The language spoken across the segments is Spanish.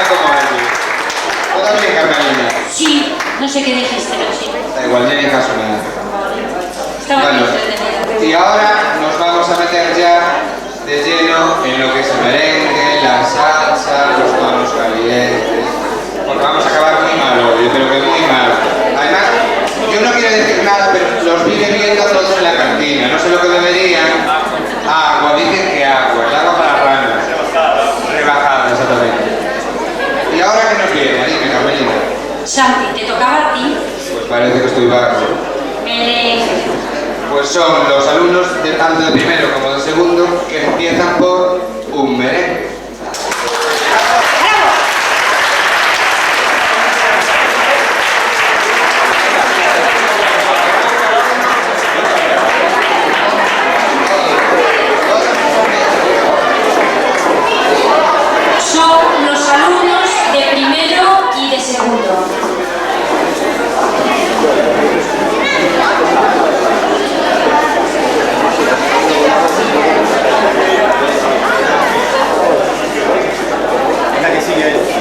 como ellos. ¿Todo bien, Carmelina? Sí, no sé qué dijiste, pero sí. Da igual, ni en caso nada. Estaba Bueno, muy entretenida. y ahora nos vamos a meter ya de lleno en lo que es el merengue, la salsa, los tonos calientes. Porque vamos a acabar muy mal hoy, pero que muy mal. Además, yo no quiero decir nada, pero los vi bebiendo todos en la cantina. No sé lo que beberían. Agua, dicen que agua, el agua para ranas. Rebajada, exactamente. ¿Y ahora qué nos viene? Dime, Carmelina. Santi, ¿te tocaba a ti? Pues parece que estoy bajo. Merengue. Pues son los alumnos tanto de primero como de segundo que empiezan por un merengue. Son los alumnos de primero y de segundo. La que sigue.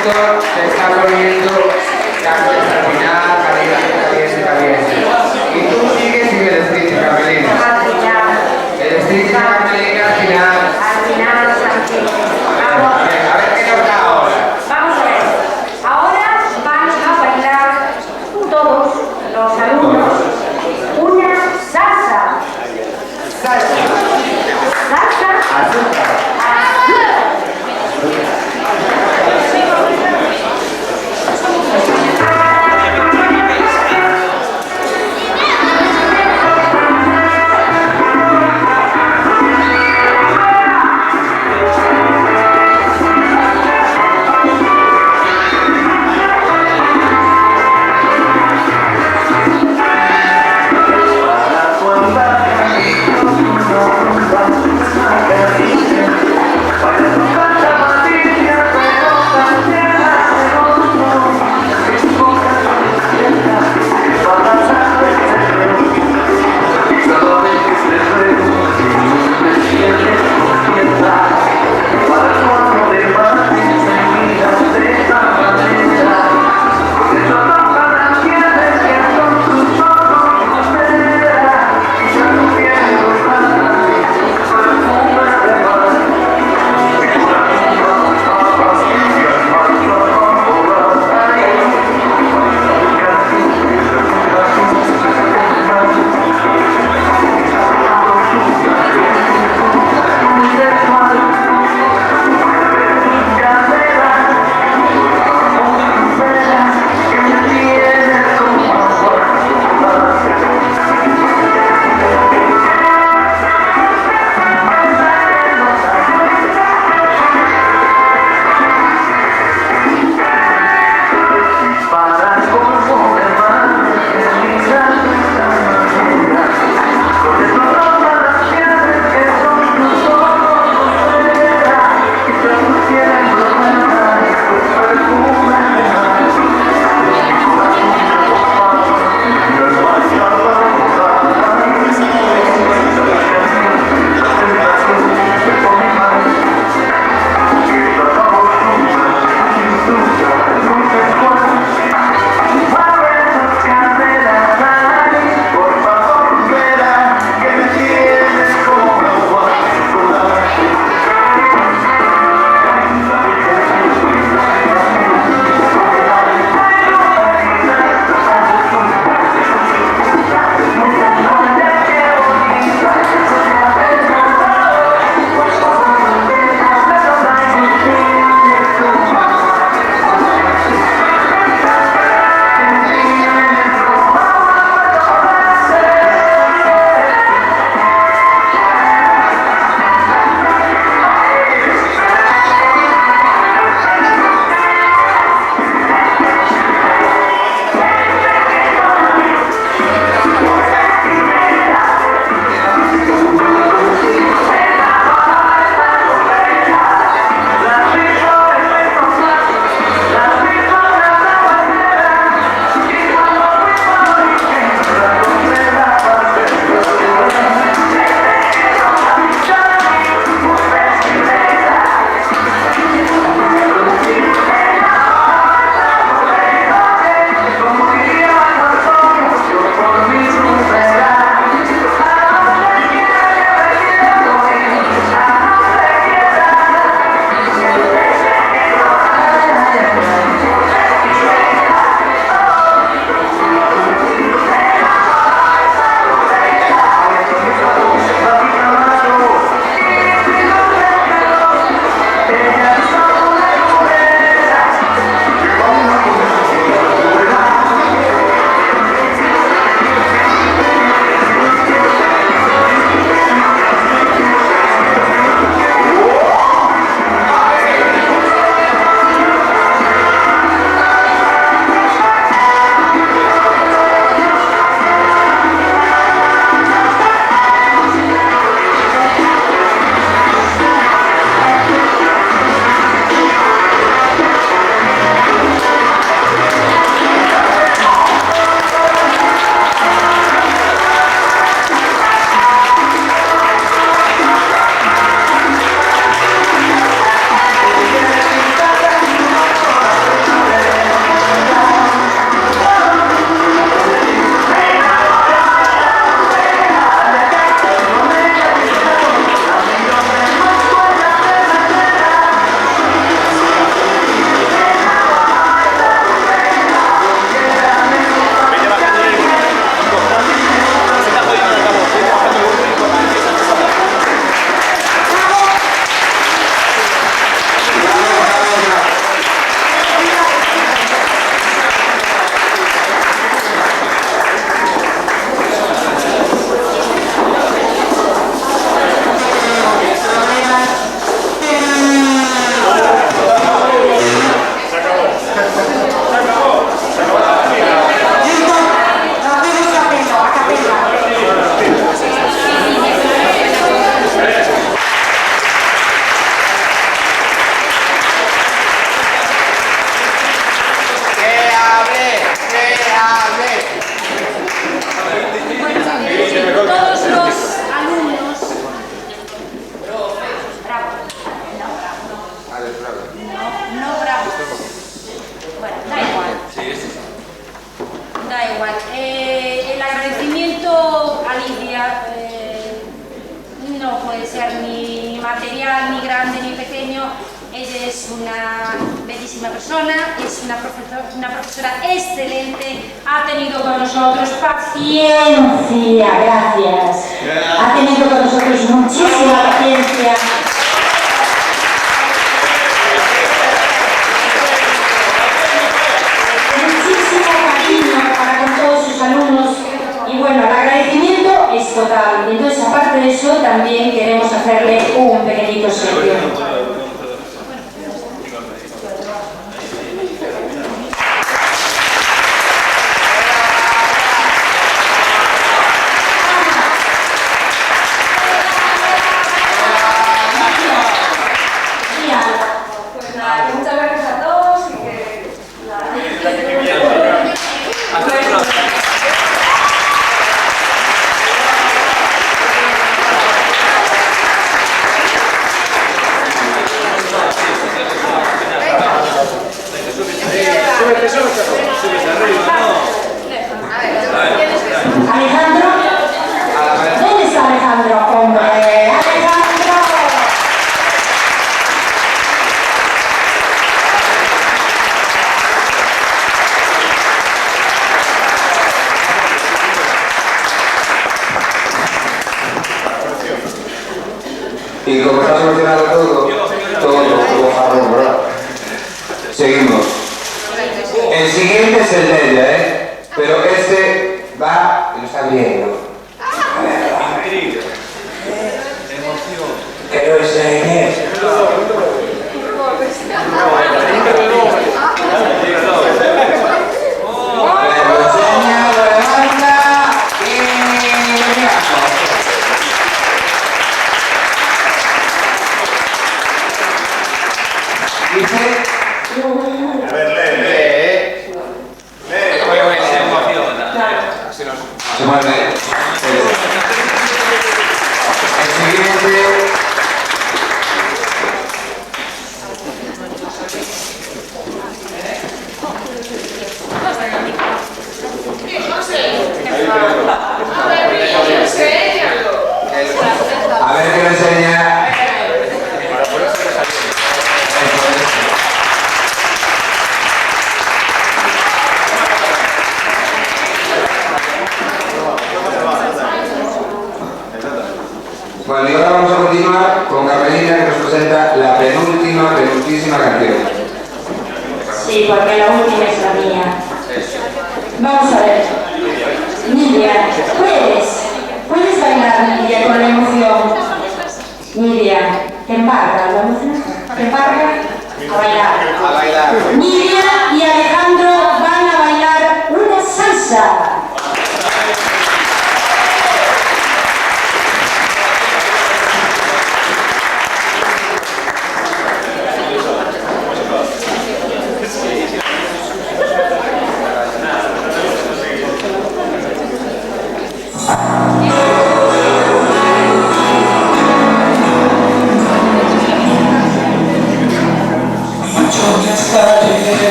esto se está poniendo caliente al final, caliente, caliente. Y tú sigues sin el estricto, Carmelina. Al final. El estricto, Carmelina, al final. Al final, tranquilo. A ver qué nos da ahora. Vamos a ver. Ahora van a bailar todos los alumnos una salsa. Salsa. Salsa. Azúcar. Azúcar. No bravo. Bueno, da igual. Da igual. El agradecimiento a Lidia no puede ser ni material, ni grande, ni pequeño. Ella es una bellísima persona, es una profesora excelente, ha tenido con nosotros paciencia, gracias. Ha tenido con nosotros muchísima paciencia. Muchísimo cariño para con todos sus alumnos. Y bueno, el agradecimiento es total. Y entonces, aparte de eso, también queremos hacerle un pequeñito servicio. Muchas gracias a todos y que Alejandro, ¿dónde está Alejandro? Hombre, Alejandro. Y como está solucionado todo jarrón, ¿verdad? Seguimos. El siguiente es el de ella, ¿eh? Pero este va y lo está viendo. Intriga. Emoción. Que lo enseñe. Lo enseña, lo levanta y miramos. Dice... A ver, lee. Se emociona. Se mueve. El siguiente... A ver qué le enseña. Bueno, y ahora vamos a continuar con Carmelina, que nos presenta la penúltima canción. Sí, porque la última es la mía. Vamos a ver. Nidia, ¿puedes bailar, Nidia, con la emoción? Nidia, ¿te embarga la emoción? ¿Te embarga? A bailar. A bailar. Nidia y Alejandro van a bailar una salsa.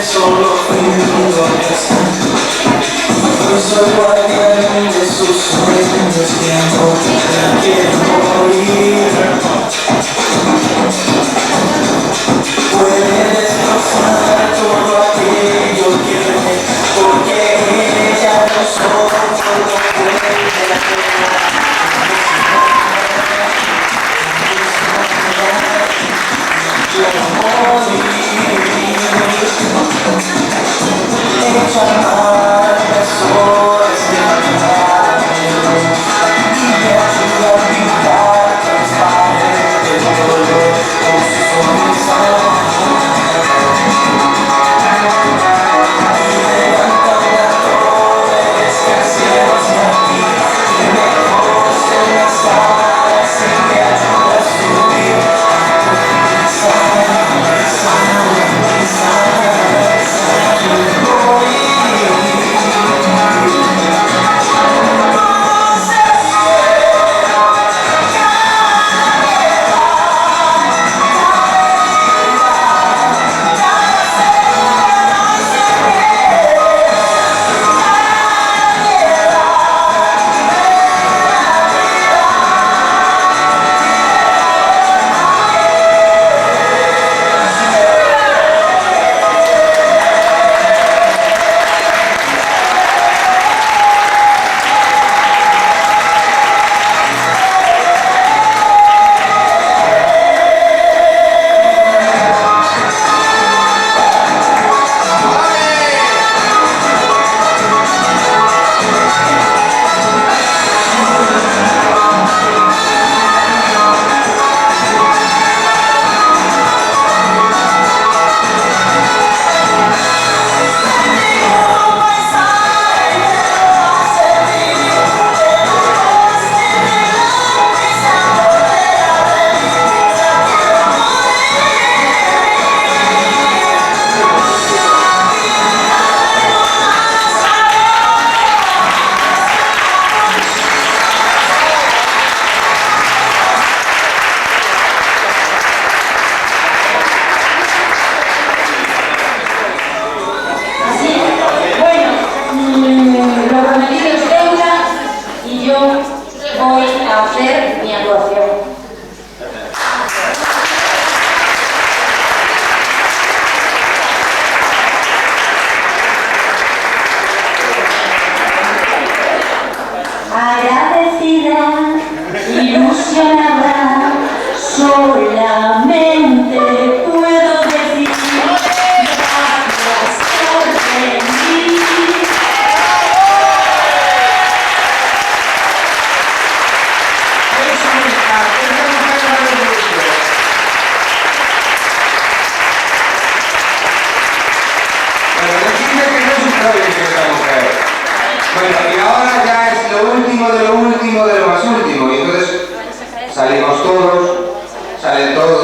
Solo soy guardián de sus sueños, tiempo que quiero morir. Puede destrozar todo aquello que ve, porque ella no solo puede hacer. último de lo más último. Y entonces salimos todos, salen todos.